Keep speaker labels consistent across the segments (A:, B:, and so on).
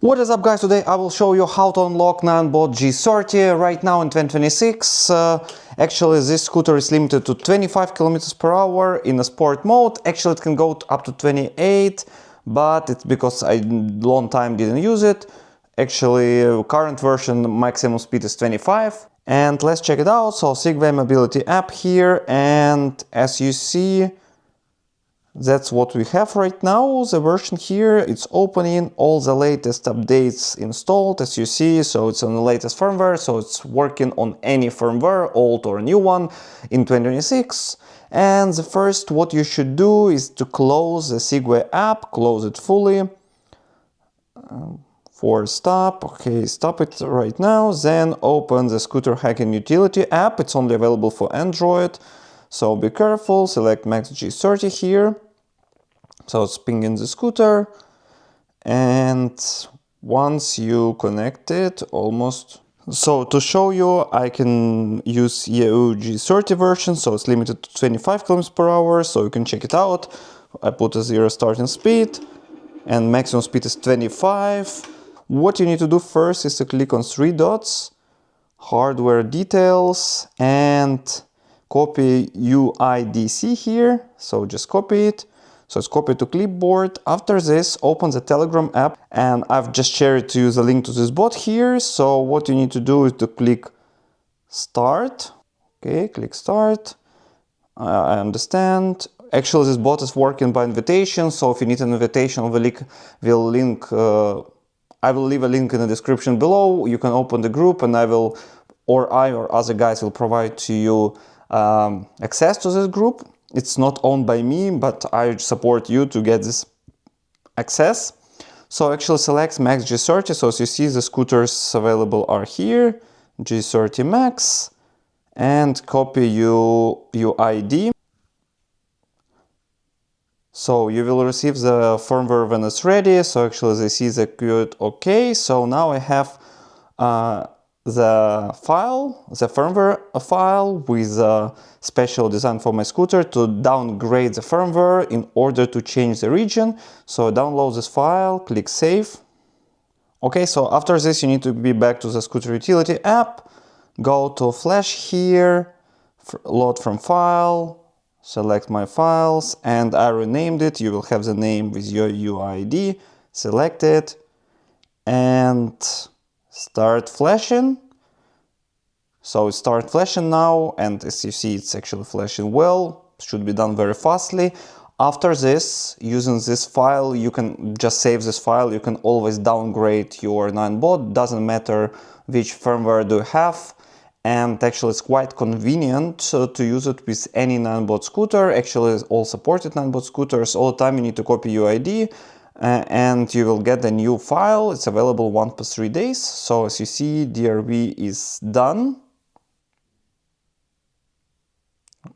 A: What is up, guys? Today I will show you how to unlock Ninebot G30 right now in 2026. Actually, this scooter is limited to 25 kilometers per hour in a sport mode. Actually, it can go up to 28, but it's because I long time didn't use it. Actually, current version maximum speed is 25. And let's check it out. So Sigway mobility app here, and as you see, that's what we have right now. The version here, it's opening, all the latest updates installed, as you see. So it's on the latest firmware, so it's working on any firmware, old or new one, in 2026. And the first what you should do is to close the Sigway app, close it fully. For stop, okay, stop it right now. Then open the scooter hacking utility app. It's only available for Android, so be careful. Select Max G30 here. So it's pinging the scooter, and once you connect it, almost. So to show you, I can use JOYOR G30 version, so it's limited to 25 km per hour, so you can check it out. I put a 0 starting speed, and maximum speed is 25. What you need to do first is to click on 3 dots, hardware details, and copy UIDC here. So just copy it. So it's copied to clipboard. After this, open the Telegram app, and I've just shared to you the link to this bot here. So what you need to do is to click start. Okay, click start. I understand. Actually, this bot is working by invitation. So if you need an invitation, I will leave a link in the description below. You can open the group, and I or other guys will provide to you access to this group. It's not owned by me, but I support you to get this access. So actually select Max G30. So as you see, the scooters available are here, G30 Max, and copy UID. So you will receive the firmware when it's ready. So actually they see the code OK. So now I have the firmware file with a special design for my scooter to downgrade the firmware in order to change the region. So download this file, click save. Okay, so after this you need to be back to the scooter utility app, go to flash here, load from file, select my files, and I renamed it. You will have the name with your UID, select it, and start flashing. So it start flashing now, and as you see, it's actually flashing well. Should be done very fastly. After this, using this file, you can just save this file. You can always downgrade your Ninebot. Doesn't matter which firmware do you have. And actually it's quite convenient to use it with any Ninebot scooter. Actually all supported Ninebot scooters, all the time you need to copy UID. And you will get a new file. It's available 1 per 3 days. So as you see, DRV is done.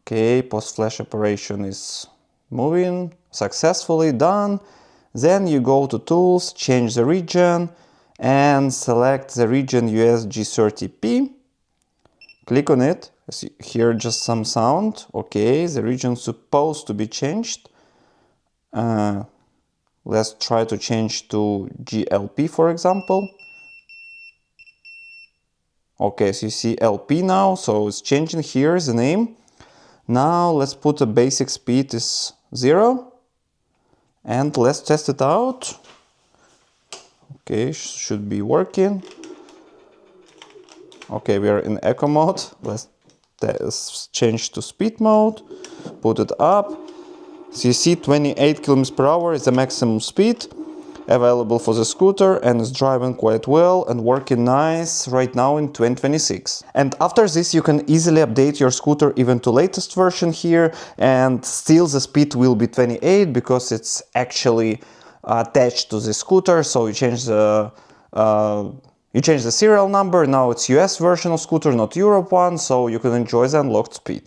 A: Okay, post-flash operation is moving successfully, done. Then you go to tools, change the region, and select the region US G30P. Click on it. As you hear just some sound. Okay, the region is supposed to be changed. Let's try to change to GLP, for example. Okay, so you see LP now, so it's changing. Here is the name. Now let's put a basic speed is 0. And let's test it out. Okay, should be working. Okay, we are in eco mode. Let's change to speed mode. Put it up. So you see 28 km per hour is the maximum speed available for the scooter, and it's driving quite well and working nice right now in 2026. And after this you can easily update your scooter even to latest version here, and still the speed will be 28 because it's actually attached to the scooter. So you change the serial number. Now it's US version of scooter, not Europe one, so you can enjoy the unlocked speed.